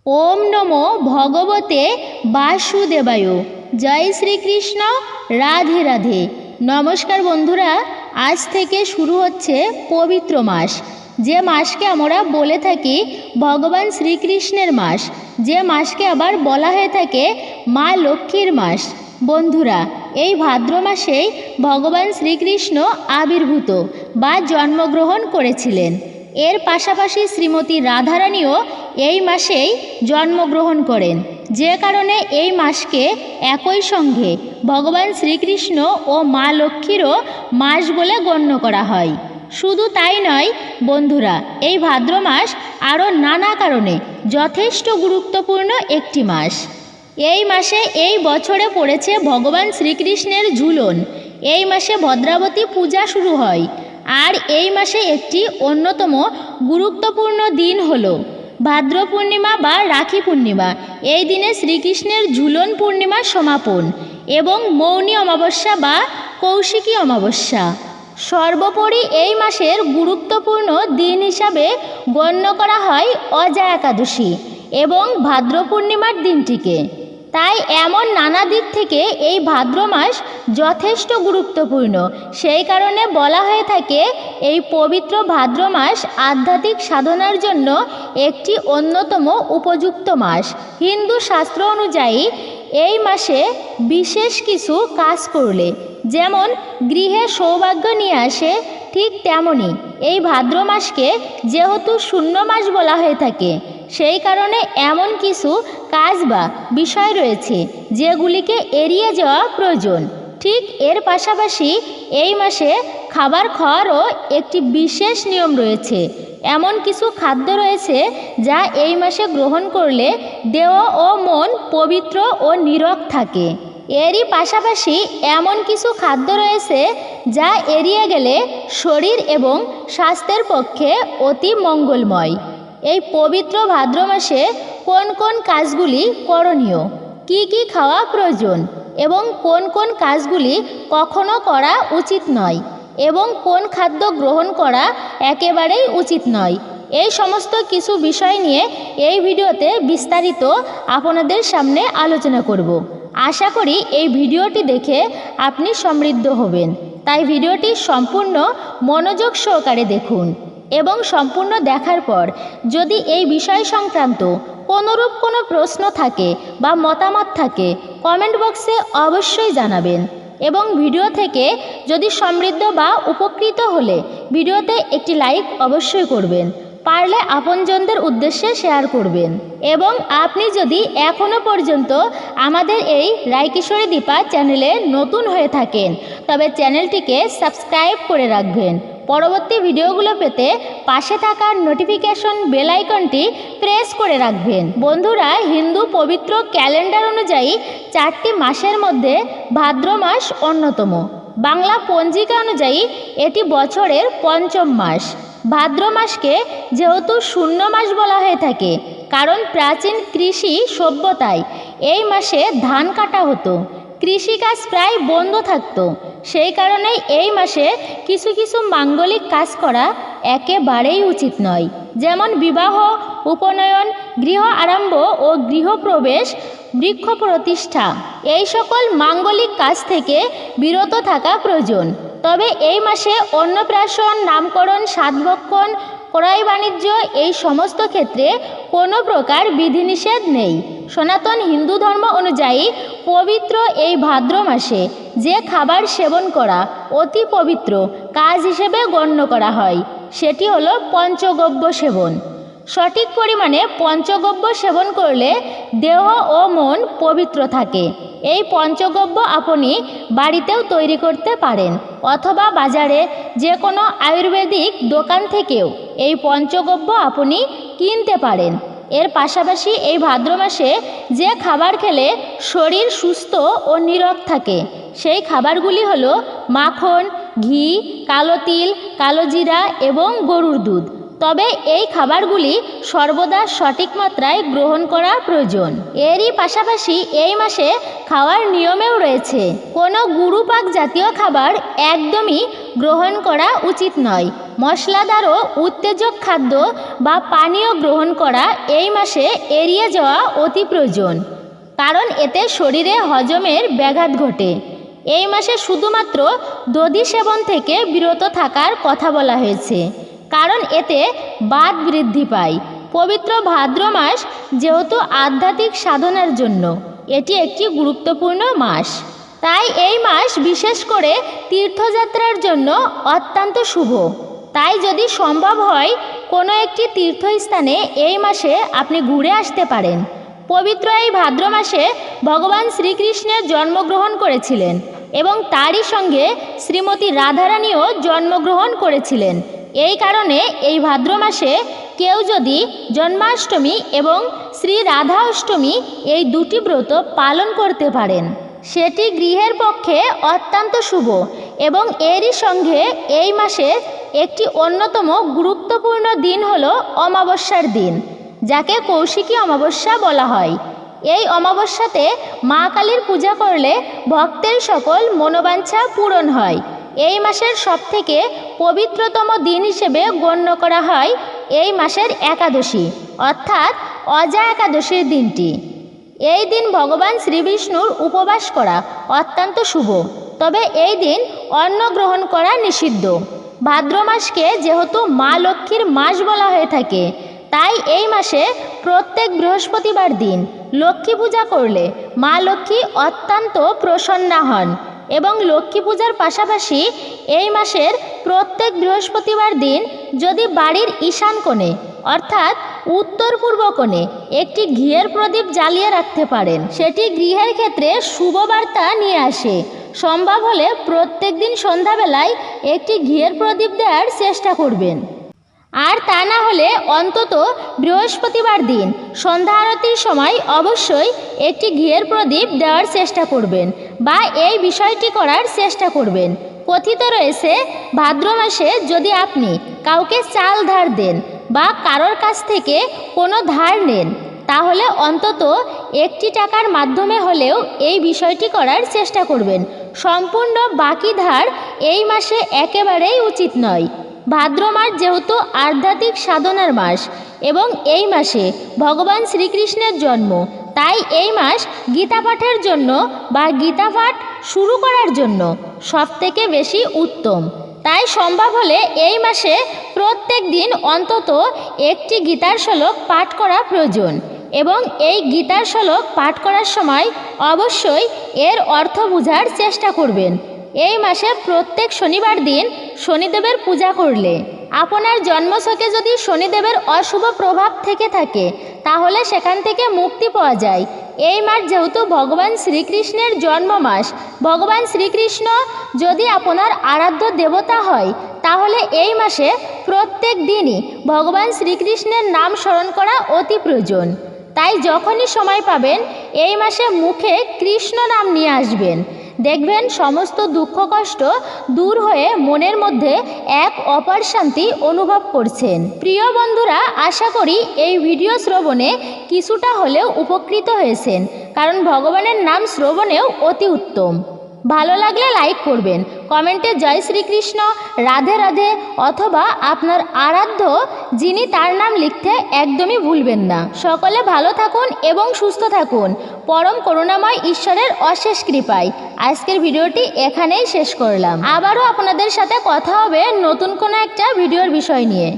ওম নমো ভগবতে বাসুদেবায়। জয় শ্রীকৃষ্ণ। রাধে রাধে। নমস্কার বন্ধুরা, আজ থেকে শুরু হচ্ছে পবিত্র মাস, যে মাসকে আমরা বলে থাকি ভগবান শ্রীকৃষ্ণের মাস, যে মাসকে আবার বলা হয়ে থাকে মা লক্ষ্মীর মাস। বন্ধুরা, এই ভাদ্র মাসেই ভগবান শ্রীকৃষ্ণ আবির্ভূত বা জন্মগ্রহণ করেছিলেন। এর পাশাপাশি শ্রীমতী রাধারানীও এই মাসেই জন্মগ্রহণ করেন, যে কারণে এই মাসকে একই সঙ্গে ভগবান শ্রীকৃষ্ণ ও মা লক্ষ্মীরও মাস বলে গণ্য করা হয়। শুধু তাই নয় বন্ধুরা, এই ভাদ্র মাস আরও নানা কারণে যথেষ্ট গুরুত্বপূর্ণ একটি মাস। এই মাসে এই বছরে পড়েছে ভগবান শ্রীকৃষ্ণের ঝুলন। এই মাসে ভদ্রাবতী পূজা শুরু হয়। আর এই মাসে একটি অন্যতম গুরুত্বপূর্ণ দিন হলো ভাদ্র পূর্ণিমা বা রাখি পূর্ণিমা। এই দিনে শ্রীকৃষ্ণের ঝুলন পূর্ণিমার সমাপন এবং মৌনী অমাবস্যা বা কৌশিকী অমাবস্যা। সর্বোপরি এই মাসের গুরুত্বপূর্ণ দিন হিসাবে গণ্য করা হয় অজা একাদশী এবং ভাদ্র পূর্ণিমার দিনটিকে। তাই এমন নানা দিক থেকে এই ভাদ্র মাস যথেষ্ট গুরুত্বপূর্ণ। সেই কারণে বলা হয়ে থাকে এই পবিত্র ভাদ্র মাস আধ্যাত্মিক সাধনার জন্য একটি অন্যতম উপযুক্ত মাস। হিন্দু শাস্ত্র অনুযায়ী এই মাসে বিশেষ কিছু কাজ করলে যেমন গৃহে সৌভাগ্য নিয়ে আসে, ঠিক তেমনি এই ভাদ্র মাসকে যেহেতু শূন্য মাস বলা হয়ে থাকে, সেই কারণে এমন কিছু কাজ বা বিষয় রয়েছে যেগুলিকে এড়িয়ে যাওয়া প্রয়োজন। ঠিক এর পাশাপাশি এই মাসে খাবার খাওয়ারও একটি বিশেষ নিয়ম রয়েছে। এমন কিছু খাদ্য রয়েছে যা এই মাসে গ্রহণ করলে দেহ ও মন পবিত্র ও নীরব থাকে। এরই পাশাপাশি এমন কিছু খাদ্য রয়েছে যা এড়িয়ে গেলে শরীর এবং স্বাস্থ্যের পক্ষে অতি মঙ্গলময়। এই পবিত্র ভাদ্র মাসে কোন কোন কাজগুলি করণীয়, কি কি খাওয়া প্রয়োজন এবং কোন কোন কাজগুলি কখনো করা উচিত নয় এবং কোন খাদ্য গ্রহণ করা একেবারেই উচিত নয়, এই সমস্ত কিছু বিষয় নিয়ে এই ভিডিওতে বিস্তারিত আপনাদের সামনে আলোচনা করব। আশা করি এই ভিডিওটি দেখে আপনি সমৃদ্ধ হবেন। তাই ভিডিওটি সম্পূর্ণ মনোযোগ সহকারে দেখুন এবং সম্পূর্ণ দেখার পর যদি এই বিষয় সংক্রান্ত কোনোরূপ কোনো প্রশ্ন থাকে বা মতামত থাকে, কমেন্ট বক্সে অবশ্যই জানাবেন। এবং ভিডিও থেকে যদি সমৃদ্ধ বা উপকৃত হলে ভিডিওতে একটি লাইক অবশ্যই করবেন, পারলে আপনজনদের উদ্দেশ্যে শেয়ার করবেন। এবং আপনি যদি এখনও পর্যন্ত আমাদের এই রায়কিশোরী দীপা চ্যানেলে নতুন হয়ে থাকেন, তবে চ্যানেলটিকে সাবস্ক্রাইব করে রাখবেন। পরবর্তী ভিডিওগুলো পেতে পাশে থাকা নোটিফিকেশন বেল আইকনটি প্রেস করে রাখবেন। বন্ধুরা, হিন্দু পবিত্র ক্যালেন্ডার অনুযায়ী 4টি মাসের মধ্যে ভাদ্র মাস অন্যতম। বাংলা পঞ্জিকা অনুযায়ী এটি বছরের পঞ্চম মাস। ভাদ্র মাসকে যেহেতু শূন্য মাস বলা হয়ে থাকে, কারণ প্রাচীন কৃষি সভ্যতায় এই মাসে ধান কাটা হতো, কৃষিকাজ প্রায় বন্ধ থাকতো। সেই কারণেই এই মাসে কিছু কিছু মাঙ্গলিক কাজ করা একেবারেই উচিত নয়, যেমন বিবাহ, উপনয়ন, গৃহ আরম্ভ ও গৃহপ্রবেশ, বৃক্ষ প্রতিষ্ঠা, এই সকল মাঙ্গলিক কাজ থেকে বিরত থাকা প্রয়োজন। তবে এই মাসে অন্নপ্রাশন, নামকরণ, সাধভক্ষণ, ক্রয় বাণিজ্য এই সমস্ত ক্ষেত্রে কোনো প্রকার বিধিনিষেধ নেই। সনাতন হিন্দু ধর্ম অনুযায়ী পবিত্র এই ভাদ্র মাসে যে খাবার সেবন করা অতি পবিত্র কাজ হিসেবে গণ্য করা হয়, সেটি হলো পঞ্চগব্য সেবন। সঠিক পরিমাণে পঞ্চগব্য সেবন করলে দেহ ও মন পবিত্র থাকে। এই পঞ্চগব্য আপনি বাড়িতেও তৈরি করতে পারেন অথবা বাজারে যে কোনো আয়ুর্বেদিক দোকান থেকেও এই পঞ্চগব্য আপনি কিনতে পারেন। এর পাশাপাশি এই ভাদ্র মাসে যে খাবার খেলে শরীর সুস্থ ও নীরব থাকে, সেই খাবারগুলি হলো মাখন, ঘি, কালো তিল, কালো জিরা এবং গরুর দুধ। তবে এই খাবারগুলি সর্বদা সঠিক মাত্রায় গ্রহণ করা প্রয়োজন। এরই পাশাপাশি এই মাসে খাওয়ার নিয়মেও রয়েছে। কোনো গুরুপাক জাতীয় খাবার একদমই গ্রহণ করা উচিত নয়। মশলাদার ও উত্তেজক খাদ্য বা পানীয় গ্রহণ করা এই মাসে এড়িয়ে যাওয়া অতি প্রয়োজন, কারণ এতে শরীরে হজমের ব্যাঘাত ঘটে। এই মাসে শুধুমাত্র দধি সেবন থেকে বিরত থাকার কথা বলা হয়েছে, কারণ এতে বাত বৃদ্ধি পায়। পবিত্র ভাদ্র মাস যেহেতু আধ্যাত্মিক সাধনার জন্য এটি একটি গুরুত্বপূর্ণ মাস, তাই এই মাস বিশেষ করে তীর্থযাত্রার জন্য অত্যন্ত শুভ। তাই যদি সম্ভব হয় কোনো একটি তীর্থস্থানে এই মাসে আপনি ঘুরে আসতে পারেন। পবিত্র এই ভাদ্র মাসে ভগবান শ্রীকৃষ্ণের জন্মগ্রহণ করেছিলেন এবং তারই সঙ্গে শ্রীমতী রাধারানীও জন্মগ্রহণ করেছিলেন। এই কারণে এই ভাদ্র মাসে কেউ যদি জন্মাষ্টমী এবং শ্রী রাধা অষ্টমী এই দুটি ব্রত পালন করতে পারেন, সেটি গৃহের পক্ষে অত্যন্ত শুভ। এবং এরই সঙ্গে এই মাসের একটি অন্যতম গুরুত্বপূর্ণ দিন হলো অমাবস্যার দিন, যাকে কৌশিকী অমাবস্যা বলা হয়। এই অমাবস্যাতে মা কালীর পূজা করলে ভক্তের সকল মনোবাঞ্ছা পূরণ হয়। এই মাসের সবথেকে পবিত্রতম দিন হিসেবে গণ্য করা হয় এই মাসের একাদশী, অর্থাৎ অজা একাদশীর দিনটি। এই দিন ভগবান শ্রীবিষ্ণুর উপবাস করা অত্যন্ত শুভ, তবে এই দিন অন্ন গ্রহণ করা নিষিদ্ধ। ভাদ্র মাসকে যেহেতু মা লক্ষ্মীর মাস বলা হয়ে থাকে, তাই এই মাসে প্রত্যেক বৃহস্পতিবার দিন লক্ষ্মী পূজা করলে মা লক্ষ্মী অত্যন্ত প্রসন্না হন। এবং লক্ষ্মী পূজার পাশাপাশি এই মাসের প্রত্যেক বৃহস্পতিবার দিন যদি বাড়ির ঈশান কোণে অর্থাৎ উত্তর পূর্ব কোণে একটি ঘিয়ের প্রদীপ জ্বালিয়ে রাখতে পারেন, সেটি গৃহের ক্ষেত্রে শুভ বার্তা নিয়ে আসে। সম্ভব হলে প্রত্যেক দিন সন্ধ্যাবেলায় একটি ঘিয়ের প্রদীপ দেওয়ার চেষ্টা করবেন, আর তা না হলে অন্তত বৃহস্পতিবার দিন সন্ধ্যা আরতির সময় অবশ্যই একটি ঘিয়ের প্রদীপ দেওয়ার চেষ্টা করবেন বা এই বিষয়টি করার চেষ্টা করবেন। কথিত রয়েছে, ভাদ্র মাসে যদি আপনি কাউকে চাল ধার দেন বা কারোর কাছ থেকে কোনো ধার নেন, তাহলে অন্তত একটি টাকার মাধ্যমে হলেও এই বিষয়টি করার চেষ্টা করবেন। সম্পূর্ণ বাকি ধার এই মাসে একেবারেই উচিত নয়। ভাদ্র মাস যেহেতু আধ্যাত্মিক সাধনার মাস এবং এই মাসে ভগবান শ্রীকৃষ্ণের জন্ম, তাই এই মাস গীতা পাঠের জন্য বা গীতা পাঠ শুরু করার জন্য সবথেকে বেশি উত্তম। তাই সম্ভব হলে এই মাসে প্রত্যেক দিন অন্তত একটি গীতার শ্লোক পাঠ করা প্রয়োজন। এবং এই গীতার শ্লোক পাঠ করার সময় অবশ্যই এর অর্থ বোঝার চেষ্টা করবেন। এই মাসে প্রত্যেক শনিবার দিন শনিদেবের পূজা করলে, আপনার জন্মছকে যদি শনিদেবের অশুভ প্রভাব থেকে থাকে, তাহলে সেখান থেকে মুক্তি পাওয়া যায়। এই মাস যেহেতু ভগবান শ্রীকৃষ্ণের জন্ম মাস, ভগবান শ্রীকৃষ্ণ যদি আপনার আরাধ্য দেবতা হয়, তাহলে এই মাসে প্রত্যেক দিনই ভগবান শ্রীকৃষ্ণের নাম স্মরণ করা অতি প্রয়োজন। তাই যখনই সময় পাবেন এই মাসে মুখে কৃষ্ণ নাম নিয়ে আসবেন, দেখবেন সমস্ত দুঃখ কষ্ট দূর হয়ে মনের মধ্যে এক অপার শান্তি অনুভব করছেন। প্রিয় বন্ধুরা, আশা করি এই ভিডিও শ্রবণে কিছুটা হলেও উপকৃত হয়েছেন, কারণ ভগবানের নাম শ্রবণেও অতি উত্তম। ভালো লাগলে লাইক করবেন, কমেন্টে জয় শ্রীকৃষ্ণ, রাধে রাধে অথবা আপনার আরাধ্য যিনি তার নাম লিখতে একদমই ভুলবেন না। সকলে ভালো থাকুন এবং সুস্থ থাকুন পরম করুণাময় ঈশ্বরের অশেষ কৃপায়। আজকের ভিডিওটি এখানেই শেষ করলাম। আবারও আপনাদের সাথে কথা হবে নতুন কোনো একটা ভিডিওর বিষয় নিয়ে।